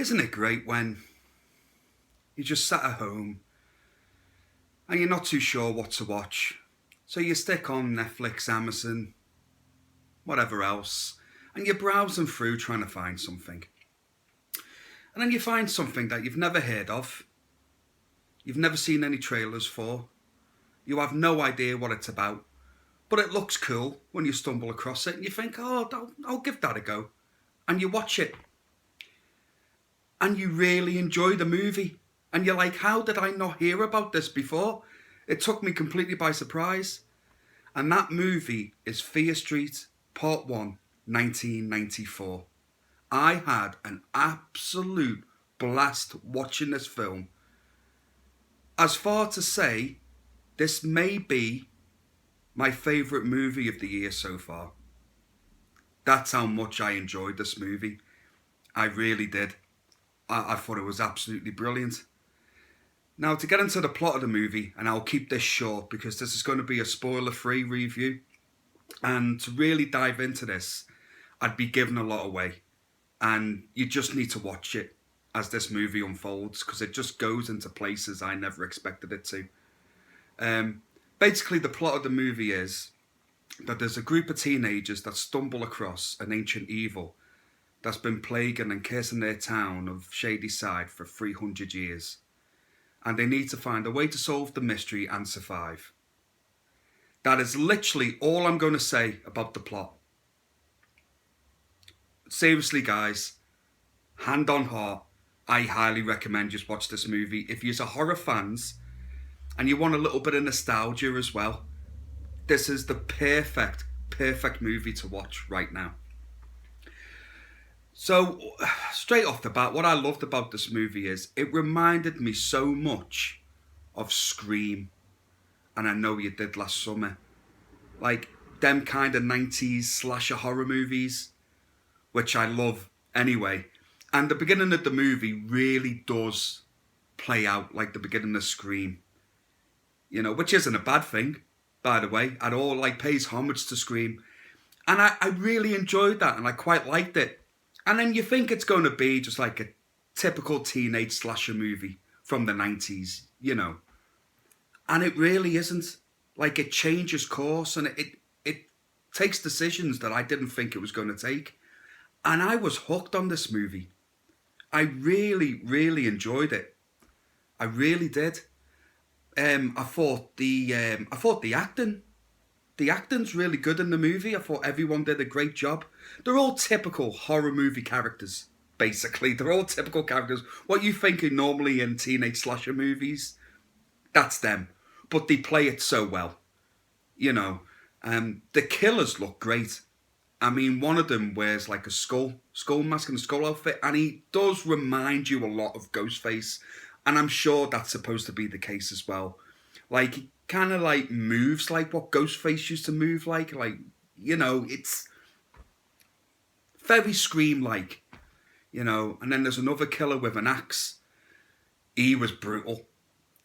Isn't it great when you just sat at home and you're not too sure what to watch? So you stick on Netflix, Amazon, whatever else, and you're browsing through trying to find something. And then you find something that you've never heard of, you've never seen any trailers for, you have no idea what it's about, but it looks cool when you stumble across it and you think, oh, I'll give that a go. And you watch it. And you really enjoy the movie. And you're like, how did I not hear about this before? It took me completely by surprise. And that movie is Fear Street Part 1, 1994. I had an absolute blast watching this film. As far to say, this may be my favourite movie of the year so far. That's how much I enjoyed this movie. I really did. I thought it was absolutely brilliant. Now, to get into the plot of the movie, and I'll keep this short because this is going to be a spoiler-free review, and to really dive into this, I'd be giving a lot away, and you just need to watch it as this movie unfolds because it just goes into places I never expected it to. Basically, the plot of the movie is that there's a group of teenagers that stumble across an ancient evil that's been plaguing and cursing their town of Shadyside for 300 years. And they need to find a way to solve the mystery and survive. That is literally all I'm going to say about the plot. Seriously, guys, hand on heart, I highly recommend you watch this movie. If you're horror fans and you want a little bit of nostalgia as well, this is the perfect movie to watch right now. So, straight off the bat, what I loved about this movie is it reminded me so much of Scream. And I know you did last summer. Like, them kind of 90s slasher horror movies, which I love anyway. And the beginning of the movie really does play out like the beginning of Scream. You know, which isn't a bad thing, by the way, at all. Like, pays homage to Scream. And I really enjoyed that, and I quite liked it. And then you think it's going to be just like a typical teenage slasher movie from the 90s, you know. And it really isn't. Like, it changes course and it takes decisions that I didn't think it was going to take. And I was hooked on this movie. I really enjoyed it. I really did. I thought the acting's really good in the movie. I thought everyone did a great job. They're all typical horror movie characters, basically. They're all typical characters. What you think are normally in teenage slasher movies, that's them. But they play it so well. You know, the killers look great. I mean, one of them wears like a skull mask and a skull outfit, and he does remind you a lot of Ghostface. And I'm sure that's supposed to be the case as well. Like, he kind of like moves like what Ghostface used to move like, you know, it's very Scream-like, you know. And then there's another killer with an axe. He was brutal.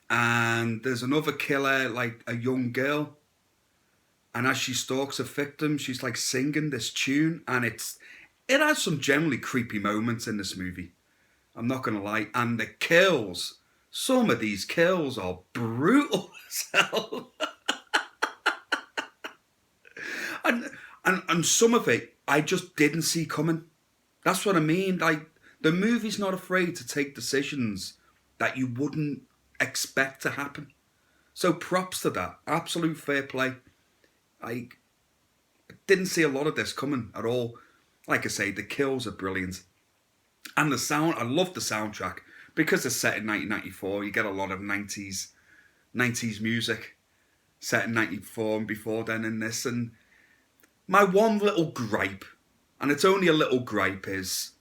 And there's another killer, like a young girl. And as she stalks a victim, she's like singing this tune. And it has some generally creepy moments in this movie. I'm not going to lie. And the kills, some of these kills are brutal as hell. and some of it, I just didn't see coming. That's what I mean. Like, the movie's not afraid to take decisions that you wouldn't expect to happen. So props to that. Absolute fair play. I didn't see a lot of this coming at all. Like I say, the kills are brilliant. And the sound, I love the soundtrack. Because it's set in 1994, you get a lot of 90s music set in 94 and before then in this. And my one little gripe, and it's only a little gripe, is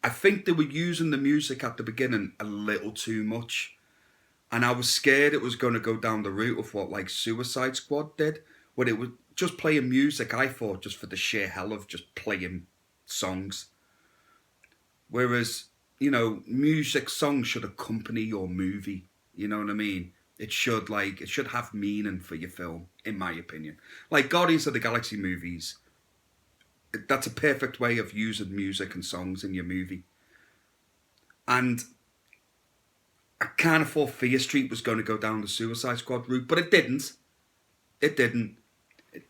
I think they were using the music at the beginning a little too much. And I was scared it was going to go down the route of what like Suicide Squad did, where it was just playing music, I thought, just for the sheer hell of just playing songs. Whereas, you know, music songs should accompany your movie. You know what I mean? It should have meaning for your film, in my opinion. Like Guardians of the Galaxy movies, that's a perfect way of using music and songs in your movie. And I kind of thought Fear Street was going to go down the Suicide Squad route, but it didn't. It didn't.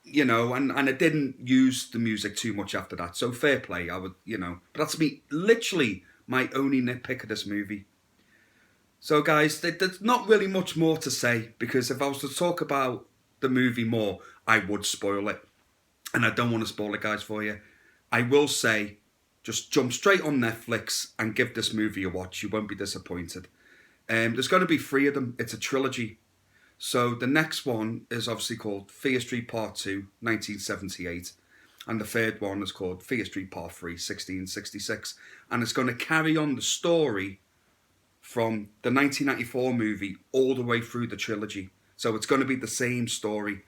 You know, and it didn't use the music too much after that. So fair play, I would, you know. But that's me, literally my only nitpick of this movie. So guys, there's not really much more to say, because if I was to talk about the movie more, I would spoil it. And I don't want to spoil it, guys, for you. I will say, just jump straight on Netflix and give this movie a watch. You won't be disappointed. There's going to be 3 of them. It's a trilogy. So the next one is obviously called Fear Street Part 2, 1978. And the third one is called Fear Street Part 3, 1666. And it's going to carry on the story from the 1994 movie all the way through the trilogy. So it's going to be the same story.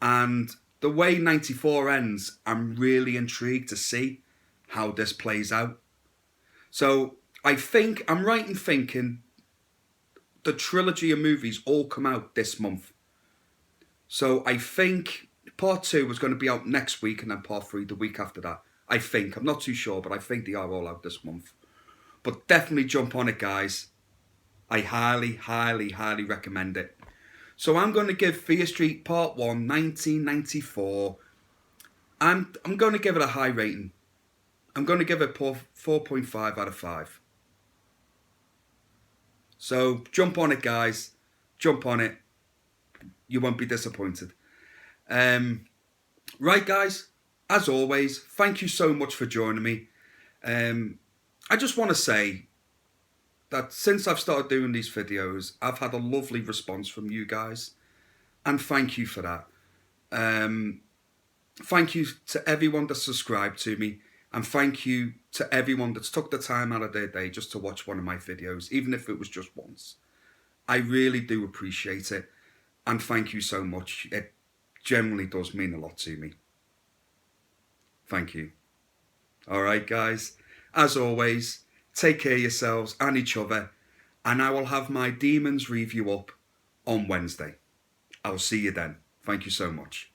And the way 94 ends, I'm really intrigued to see how this plays out. So I think, I'm right in thinking, the trilogy of movies all come out this month. So I think part 2 was going to be out next week, and then part 3 the week after that. I think. I'm not too sure, but I think they are all out this month. But definitely jump on it, guys. I highly, highly, highly recommend it. So I'm going to give Fear Street Part 1, 1994. I'm going to give it a high rating. I'm going to give it 4.5 out of 5. So jump on it, guys. Jump on it. You won't be disappointed. Right, guys. As always, thank you so much for joining me. I just want to say that since I've started doing these videos, I've had a lovely response from you guys. And thank you for that. Thank you to everyone that subscribed to me. And thank you to everyone that's took the time out of their day just to watch one of my videos, even if it was just once. I really do appreciate it. And thank you so much. It generally does mean a lot to me. Thank you. All right, guys. As always, take care of yourselves and each other. And I will have my Demons review up on Wednesday. I'll see you then. Thank you so much.